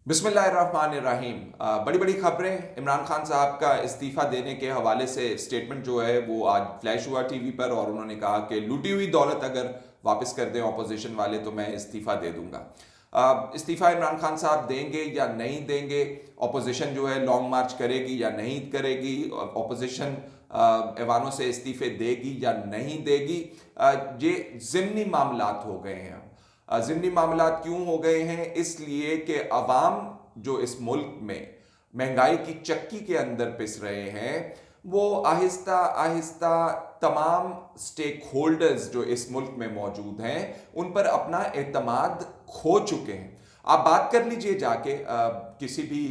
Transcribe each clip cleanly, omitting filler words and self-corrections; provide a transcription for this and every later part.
बिस्मिल्लाहिर्रहमानिर्रहीम। बड़ी बड़ी खबरें। इमरान खान साहब का इस्तीफ़ा देने के हवाले से स्टेटमेंट जो है वो आज फ्लैश हुआ टीवी पर, और उन्होंने कहा कि लूटी हुई दौलत अगर वापस कर दें अपोजिशन वाले तो मैं इस्तीफ़ा दे दूंगा। इस्तीफ़ा इमरान खान साहब देंगे या नहीं देंगे, अपोजिशन जो है लॉन्ग मार्च करेगी या नहीं करेगी, अपोजिशन ऐवानों से इस्तीफ़े देगी या नहीं देगी, ये ज़िमनी मामलात हो गए हैं। ज़िमनी मामलात क्यों हो गए हैं? इसलिए कि अवाम जो इस मुल्क में महंगाई की चक्की के अंदर पिस रहे हैं, वो आहिस्ता आहिस्ता तमाम स्टेक होल्डर्स जो इस मुल्क में मौजूद हैं उन पर अपना एतमाद खो चुके हैं। आप बात कर लीजिए जाके किसी भी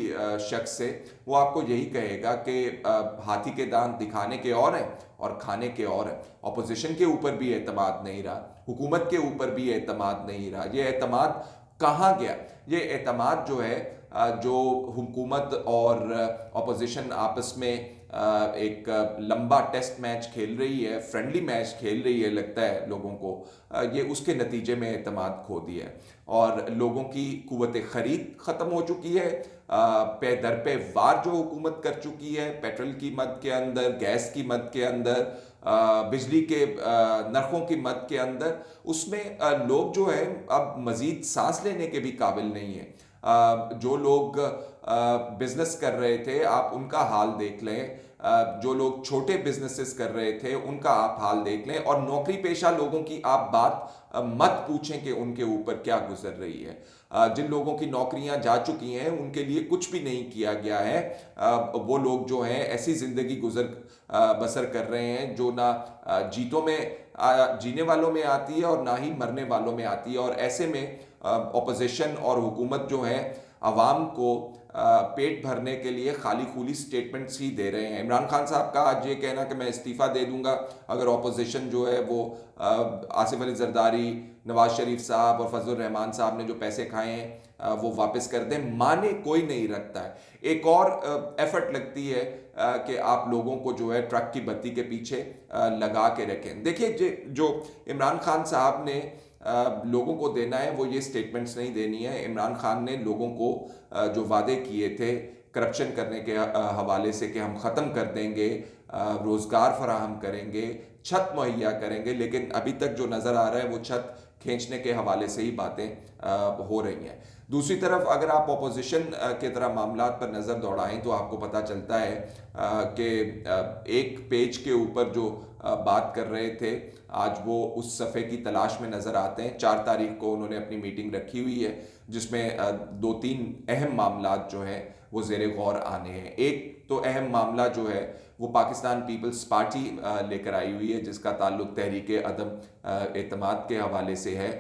शख्स से, वो आपको यही कहेगा कि हाथी के दांत दिखाने के और हैं और खाने के और हैं। अपोजिशन के ऊपर भी एतमाद नहीं रहा, हुकूमत के ऊपर भी एतमाद नहीं रहा। ये एतमाद कहाँ गया? ये एतमाद जो है, जो हुकूमत और अपोजिशन आपस में एक लंबा टेस्ट मैच खेल रही है, फ्रेंडली मैच खेल रही है, लगता है लोगों को, ये उसके नतीजे में एतमाद खो दिया है और लोगों की कुव्वत ख़रीद ख़त्म हो चुकी है। पे दर पे वार जो हुकूमत कर चुकी है, पेट्रोल की मद के अंदर, गैस की मद के अंदर, बिजली के नरखों की मद के अंदर, उसमें लोग जो है अब मज़ीद सांस लेने के भी काबिल नहीं है। जो लोग बिजनेस कर रहे थे, आप उनका हाल देख लें। जो लोग छोटे बिजनेसेस कर रहे थे उनका आप हाल देख लें, और नौकरी पेशा लोगों की आप बात मत पूछें कि उनके ऊपर क्या गुजर रही है। जिन लोगों की नौकरियां जा चुकी हैं उनके लिए कुछ भी नहीं किया गया है। वो लोग जो हैं ऐसी जिंदगी बसर कर रहे हैं जो ना जीतों में जीने वालों में आती है और ना ही मरने वालों में आती है। और ऐसे में अपोजिशन और हुकूमत जो है अवाम को पेट भरने के लिए खाली खूली स्टेटमेंट्स ही दे रहे हैं। इमरान खान साहब का आज ये कहना कि मैं इस्तीफ़ा दे दूंगा अगर अपोजिशन जो है वो आसिफ अली जरदारी, नवाज शरीफ साहब और फजल रहमान साहब ने जो पैसे खाए हैं वो वापस कर दें, माने कोई नहीं रखता है। एक और एफर्ट लगती है कि आप लोगों को जो है ट्रक की बत्ती के पीछे लगा के रखें। देखिए, जो इमरान खान साहब ने लोगों को देना है वो ये स्टेटमेंट्स नहीं देनी है। इमरान खान ने लोगों को जो वादे किए थे करप्शन करने के हवाले से कि हम ख़त्म कर देंगे, रोज़गार फराहम करेंगे, छत मुहैया करेंगे, लेकिन अभी तक जो नज़र आ रहा है वो छत खींचने के हवाले से ही बातें हो रही हैं। दूसरी तरफ अगर आप अपोजिशन के तरह मामलात पर नज़र दौड़ाएं तो आपको पता चलता है कि एक पेज के ऊपर जो बात कर रहे थे आज वो उस सफ़े की तलाश में नज़र आते हैं। 4 तारीख को उन्होंने अपनी मीटिंग रखी हुई है जिसमें 2-3 अहम मामलात जो हैं वो ज़ेरे गौर आने हैं। एक तो अहम मामला जो है वो पाकिस्तान पीपल्स पार्टी लेकर आई हुई है जिसका ताल्लुक तहरीक अदम एतमाद के हवाले से है,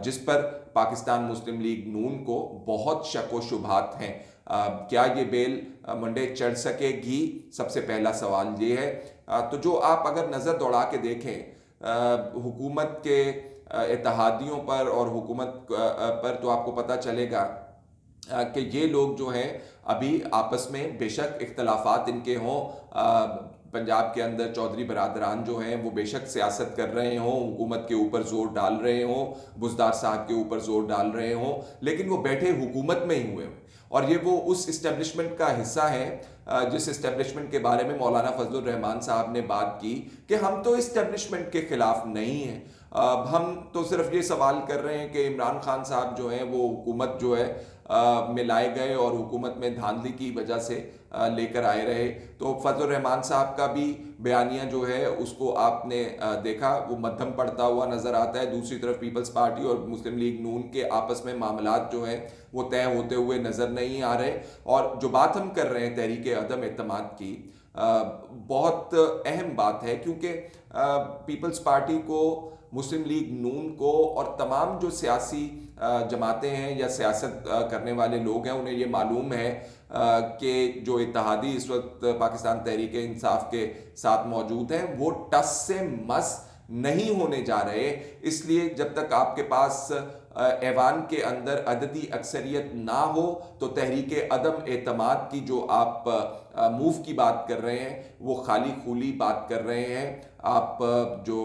जिस पर पाकिस्तान मुस्लिम लीग नून को बहुत शक व शुबहात हैं। क्या ये बेल मंडे चढ़ सकेगी? सबसे पहला सवाल ये है। तो जो आप अगर नज़र दौड़ा के देखें हुकूमत के इत्तेहादियों पर और हुकूमत पर, तो आपको पता चलेगा कि ये लोग जो हैं अभी आपस में बेशक इख्तलाफात इनके हों, पंजाब के अंदर चौधरी बरादरान जो हैं वो बेशक सियासत कर रहे हों, हुकूमत के ऊपर जोर डाल रहे हों, बुज़दार साहब के ऊपर जोर डाल रहे हों, लेकिन वो बैठे हुकूमत में ही हुए हैं। और ये वो उस इस्टेब्लिशमेंट का हिस्सा है जिस इस्टेब्लिशमेंट के बारे में मौलाना फजल रहमान साहब ने बात की कि हम तो इस्टेब्लिशमेंट के खिलाफ नहीं हैं। हम तो सिर्फ ये सवाल कर रहे हैं कि इमरान खान साहब जो हैं वो हुकूमत जो है में लाए गए और हुकूमत में धांधली की वजह से लेकर आए रहे। तो फजल रहमान साहब का भी बयानिया जो है उसको आपने देखा, वो मध्यम पड़ता हुआ नज़र आता है। दूसरी तरफ पीपल्स पार्टी और मुस्लिम लीग नून के आपस में मामलात जो हैं वो तय होते हुए नज़र नहीं आ रहे। और जो बात हम कर रहे हैं तहरीक अदम एतमाद की, बहुत अहम बात है, क्योंकि पीपल्स पार्टी को, मुस्लिम लीग नून को और तमाम जो सियासी जमातें हैं या सियासत करने वाले लोग हैं उन्हें ये मालूम है कि जो इत्तेहादी इस वक्त पाकिस्तान तहरीक इंसाफ के साथ मौजूद हैं वो टस से मस नहीं होने जा रहे। इसलिए जब तक आपके पास ऐवान के अंदर अददी अक्सरियत ना हो तो तहरीक अदम एतमाद की जो आप मूव की बात कर रहे हैं वो खाली खूली बात कर रहे हैं। आप जो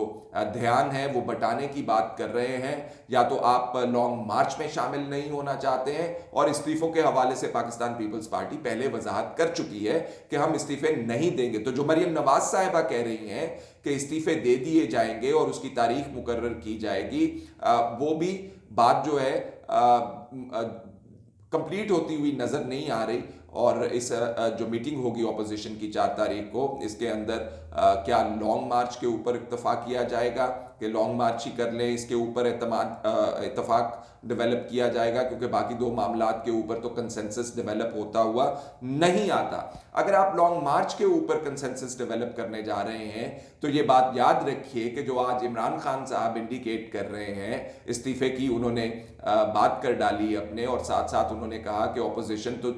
ध्यान है वो बटाने की बात कर रहे हैं, या तो आप लॉन्ग मार्च में शामिल नहीं होना चाहते हैं। और इस्तीफों के हवाले से पाकिस्तान पीपल्स पार्टी पहले वजाहत कर चुकी है कि हम इस्तीफे नहीं देंगे। तो जो मरियम नवाज साहिबा कह रही हैं कि इस्तीफे दे दिए जाएंगे और उसकी तारीख मुकर्रर की जाएगी, वो भी बात जो है कंप्लीट होती हुई नजर नहीं आ रही। और इस जो मीटिंग होगी ऑपोजिशन की 4 तारीख को, इसके अंदर क्या लॉन्ग मार्च के ऊपर इत्तफाक किया जाएगा कि लॉन्ग मार्च ही कर लें, इसके ऊपर इत्तफाक डेवलप किया जाएगा, क्योंकि बाकी 2 मामलात के ऊपर तो कंसेंसस डेवलप होता हुआ नहीं आता। अगर आप लॉन्ग मार्च के ऊपर कंसेंसस डेवलप करने जा रहे हैं तो ये बात याद रखिए कि जो आज इमरान खान साहब इंडिकेट कर रहे हैं इस्तीफे की, उन्होंने बात कर डाली अपने, और साथ साथ उन्होंने कहा कि ऑपोजिशन तो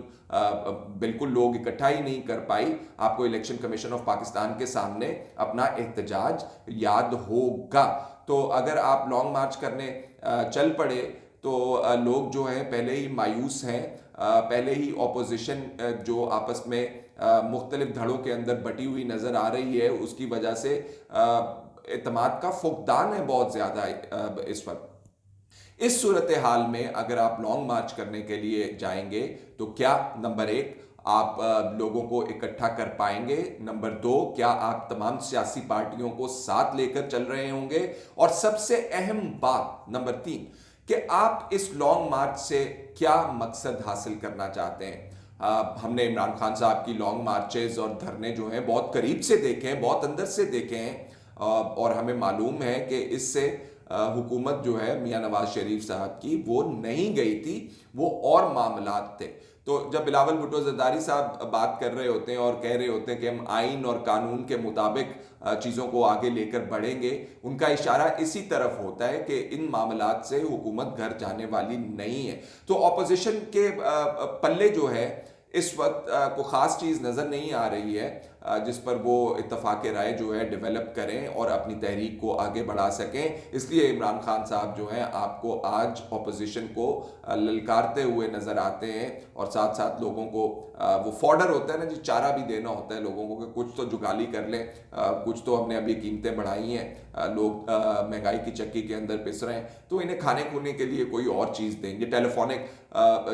बिल्कुल लोग इकट्ठा ही नहीं कर पाई। आपको इलेक्शन कमीशन ऑफ पाकिस्तान के सामने अपना एहतजाज याद होगा। तो अगर आप लॉन्ग मार्च करने चल पड़े तो लोग जो हैं पहले ही मायूस हैं, पहले ही ऑपोजिशन जो आपस में मुख्तलिफ धड़ों के अंदर बटी हुई नजर आ रही है, उसकी वजह से एतमाद का फुकदान है बहुत ज्यादा इस वक्त। इस सूरत हाल में अगर आप लॉन्ग मार्च करने के लिए जाएंगे तो क्या नंबर 1 आप लोगों को इकट्ठा कर पाएंगे, नंबर 2 क्या आप तमाम सियासी पार्टियों को साथ लेकर चल रहे होंगे, और सबसे अहम बात नंबर 3 कि आप इस लॉन्ग मार्च से क्या मकसद हासिल करना चाहते हैं। हमने इमरान खान साहब की लॉन्ग मार्चेस और धरने जो हैं बहुत करीब से देखे हैं, बहुत अंदर से देखे हैं, और हमें मालूम है कि इससे हुकूमत जो है मियां नवाज शरीफ साहब की वो नहीं गई थी, वो और मामलात थे। तो जब बिलावल भुट्टो जरदारी साहब बात कर रहे होते हैं और कह रहे होते हैं कि हम आइन और कानून के मुताबिक चीज़ों को आगे लेकर बढ़ेंगे, उनका इशारा इसी तरफ होता है कि इन मामलात से हुकूमत घर जाने वाली नहीं है। तो ऑपोजिशन के पल्ले जो है इस वक्त को ख़ास चीज़ नज़र नहीं आ रही है जिस पर वो इत्तफाक राय जो है डेवलप करें और अपनी तहरीक को आगे बढ़ा सकें। इसलिए इमरान खान साहब जो हैं आपको आज ऑपोजिशन को ललकारते हुए नज़र आते हैं, और साथ साथ लोगों को वो फॉडर होता है ना जी, चारा भी देना होता है लोगों को कि कुछ तो जुगाली कर लें, कुछ तो हमने अभी कीमतें बढ़ाई हैं, लोग महंगाई की चक्की के अंदर पिस रहे हैं, तो इन्हें खाने खूने के लिए कोई और चीज़ देंगे। टेलीफोनिक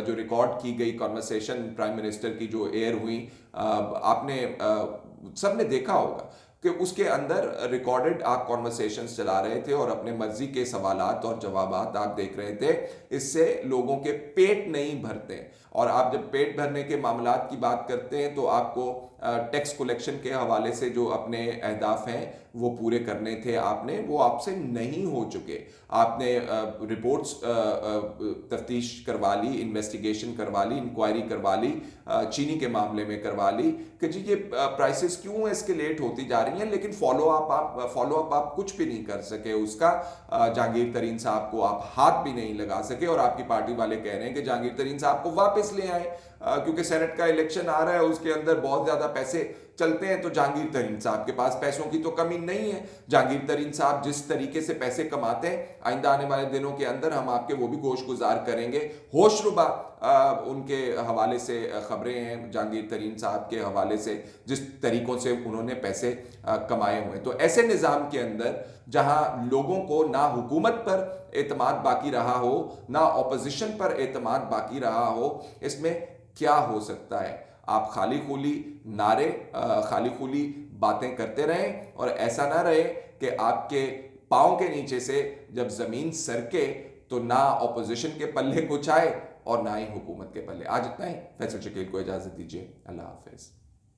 जो रिकॉर्ड की गई कॉन्वर्सेशन प्राइम मिनिस्टर की जो एयर हुई, आपने सबने देखा होगा कि उसके अंदर रिकॉर्डेड आप कॉन्वर्सेशंस चला रहे थे और अपने मर्जी के सवालात और जवाबात आप देख रहे थे। इससे लोगों के पेट नहीं भरते, और आप जब पेट भरने के मामलात की बात करते हैं तो आपको टैक्स कलेक्शन के हवाले से जो अपने अहदाफ हैं वो पूरे करने थे आपने, वो आपसे नहीं हो चुके। आपने रिपोर्ट्स तफ्तीश करवा ली, इन्वेस्टिगेशन करवा ली, इंक्वायरी करवा ली, चीनी के मामले में करवा ली कि जी ये प्राइसेस क्यों एस्केलेट होती जा रही हैं, लेकिन फॉलो अप आप कुछ भी नहीं कर सके उसका। जहांगीर तरीन साहब को आप हाथ भी नहीं लगा सके, और आपकी पार्टी वाले कह रहे हैं कि जहांगीर तरीन साहब को वापस ले आए क्योंकि सेनेट का इलेक्शन आ रहा है, उसके अंदर बहुत ज्यादा पैसे चलते हैं, तो जहांगीर तरीन साहब के पास पैसों की तो कमी नहीं है। जहांगीर तरीन साहब जिस तरीके से पैसे कमाते हैं, आइंदा आने वाले दिनों के अंदर हम आपके वो भी गोश गुजार करेंगे। होशरुबा उनके हवाले से खबरें हैं, जहांगीर तरीन साहब के हवाले से जिस तरीकों से उन्होंने पैसे कमाए हुए। तो ऐसे निज़ाम के अंदर जहां लोगों को ना हुकूमत पर एतमाद बाकी रहा हो, ना ऑपोजिशन पर एतमाद बाकी रहा हो, इसमें क्या हो सकता है? आप खाली खूली नारे, खाली खूली बातें करते रहें, और ऐसा ना रहे कि आपके पाँव के नीचे से जब जमीन सरके तो ना ऑपोजिशन के पल्ले कुछ आए और ना ही हुकूमत के पल्ले। आज इतना ही। फैसल शकील को इजाजत दीजिए। अल्लाह हाफिज।